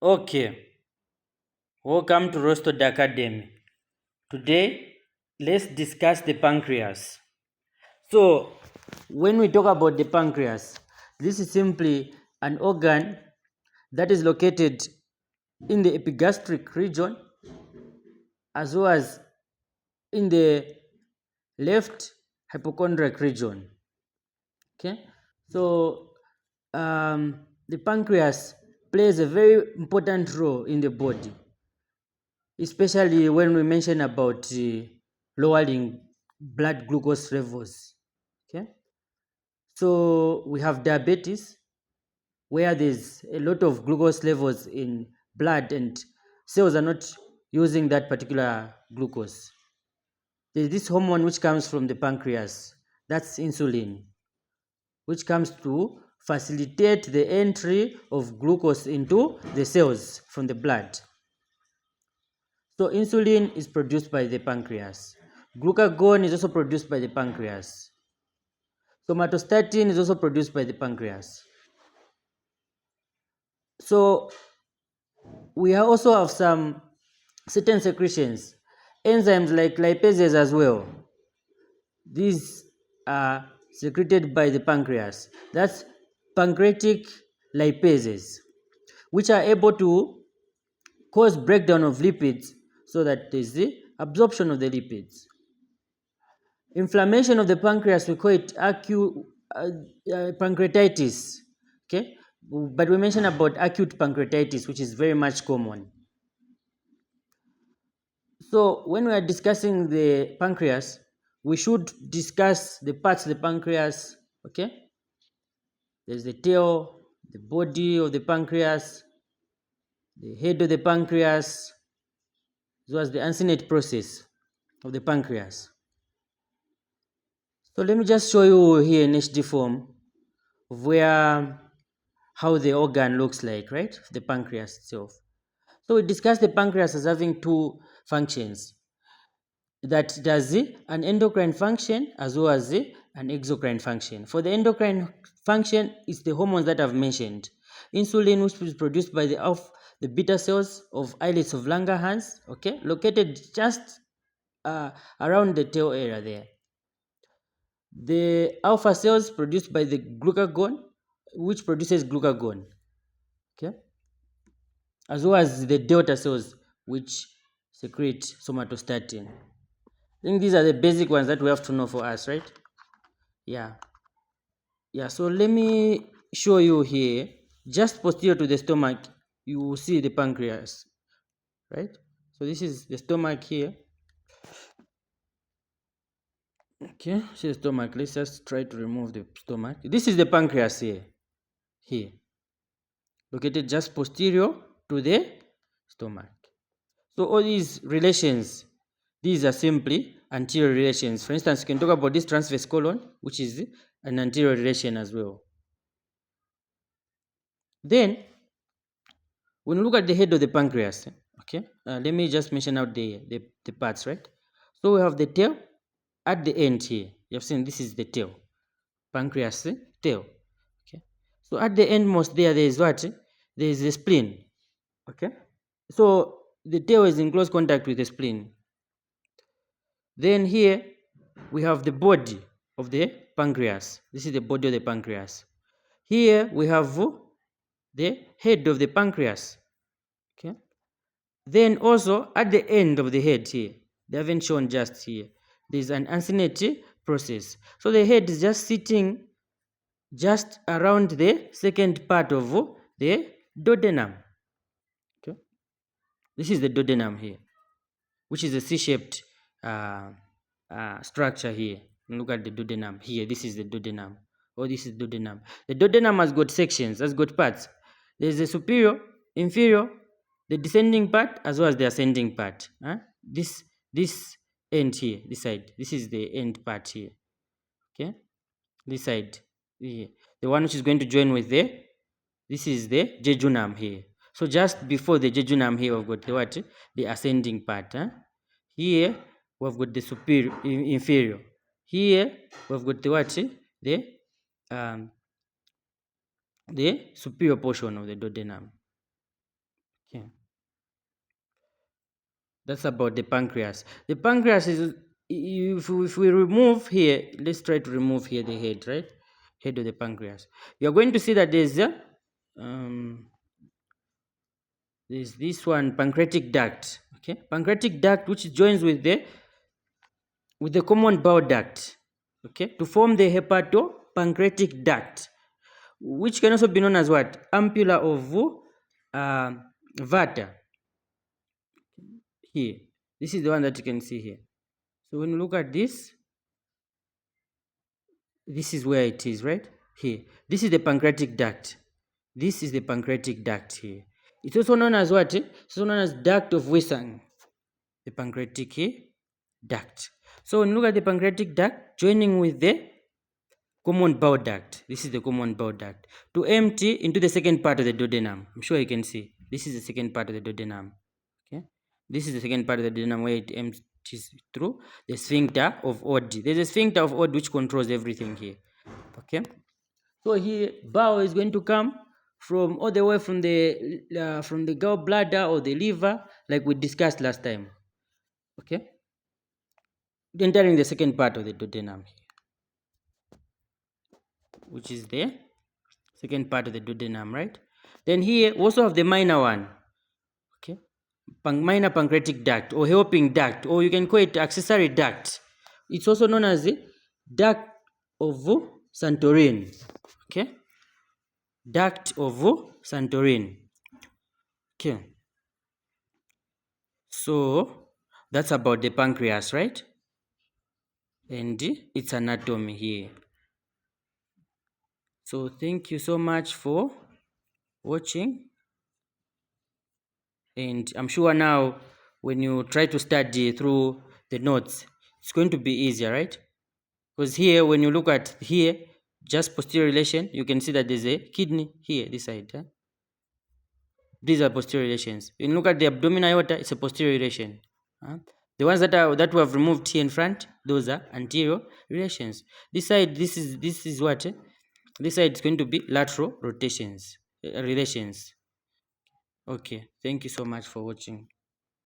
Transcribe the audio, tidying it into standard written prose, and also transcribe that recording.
Okay, welcome to Roasted Academy. Today, let's discuss the pancreas. So, when we talk about the pancreas, this is simply an organ that is located in the epigastric region as well as in the left hypochondriac region. Okay, so the pancreas plays a very important role in the body, especially when we mention about lowering blood glucose levels. Okay, so we have diabetes where there's a lot of glucose levels in blood and cells are not using that particular glucose. There's this hormone which comes from the pancreas, that's insulin, which comes to facilitate the entry of glucose into the cells from the blood. So insulin is produced by the pancreas. Glucagon is also produced by the pancreas. Somatostatin is also produced by the pancreas. So we also have some certain secretions, enzymes like lipases as well. These are secreted by the pancreas. That's pancreatic lipases, which are able to cause breakdown of lipids so that there's the absorption of the lipids. Inflammation of the pancreas, we call it acute pancreatitis. Okay, but we mentioned about acute pancreatitis, which is very much common. So when we are discussing the pancreas, we should discuss the parts of the pancreas. Okay, there's the tail, the body of the pancreas, the head of the pancreas, as well as the uncinate process of the pancreas. So let me just show you here in HD form of where how the organ looks like, right? The pancreas itself. So we discussed the pancreas as having two functions that does an endocrine function as well as an exocrine function. For the endocrine function, it's the hormones that I've mentioned. Insulin, which is produced by the beta cells of islets of Langerhans, okay, located just around the tail area there. The alpha cells produced by the glucagon, which produces glucagon, okay, as well as the delta cells, which secrete somatostatin. I think these are the basic ones that we have to know for us, right? Yeah. Yeah, so let me show you here. Just posterior to the stomach, you will see the pancreas, right? So this is the stomach here. Okay, see the stomach. Let's just try to remove the stomach. This is the pancreas here, located just posterior to the stomach. So all these relations, these are simply anterior relations. For instance, you can talk about this transverse colon, which is an anterior relation as well. Then, when you look at the head of the pancreas, okay, let me just mention out the parts, right? So we have the tail at the end here. You have seen this is the tail, pancreas tail. Okay. So at the endmost there is what? There is the spleen. Okay. So the tail is in close contact with the spleen. Then here we have the body of the pancreas. This is the body of the pancreas. Here we have the head of the pancreas. Okay. Then also at the end of the head here, they haven't shown just here, there's an uncinate process. So the head is just sitting just around the second part of the duodenum. Okay. This is the duodenum here, which is a C-shaped structure here. Look at the duodenum here. This is the duodenum. Oh, this is duodenum. The duodenum has got sections, has got parts. There's the superior, inferior, the descending part, as well as the ascending part. This end here, this side. This is the end part here. Okay, this side here. The one which is going to join with this is the jejunum here. So just before the jejunum here, we've got the what? The ascending part. Here we've got the superior, inferior. Here we've got the what? Um, the superior portion of the duodenum. Okay. That's about the pancreas. The pancreas is, if we remove here, let's try to remove here the head, right? Head of the pancreas. You're going to see that um, there's this one, pancreatic duct. Okay, pancreatic duct, which joins with the common bile duct. Okay, to form the hepatopancreatic duct, which can also be known as what? Ampulla of Vata. Here, this is the one that you can see here. So when you look at this is where it is, right? Here, this is the pancreatic duct. This is the pancreatic duct here. It's also known as what? It's also known as duct of Wissang, the pancreatic duct. So when you look at the pancreatic duct joining with the common bile duct, this is the common bile duct, to empty into the second part of the duodenum. I'm sure you can see. This is the second part of the duodenum. Okay, this is the second part of the duodenum where it empties through the sphincter of Oddi. There's a sphincter of Oddi which controls everything here. Okay, so here bowel is going to come from all the way from the gallbladder or the liver, like we discussed last time. Okay, entering the second part of the duodenum, which is the second part of the duodenum, right? Then here we also have the minor one. Okay, minor pancreatic duct or helping duct, or you can call it accessory duct. It's also known as the duct of Santorin. Okay, duct of Santorin. Okay, so that's about the pancreas, right? And its anatomy here. So thank you so much for watching, and I'm sure now when you try to study through the notes, it's going to be easier, right? Because here when you look at here, just posterior relation, you can see that there's a kidney here, this side. These are posterior relations. When you look at the abdominal aorta, it's a posterior relation. The ones that we have removed here in front, those are anterior relations. This side, this is what? This side is going to be lateral relations. Okay, thank you so much for watching.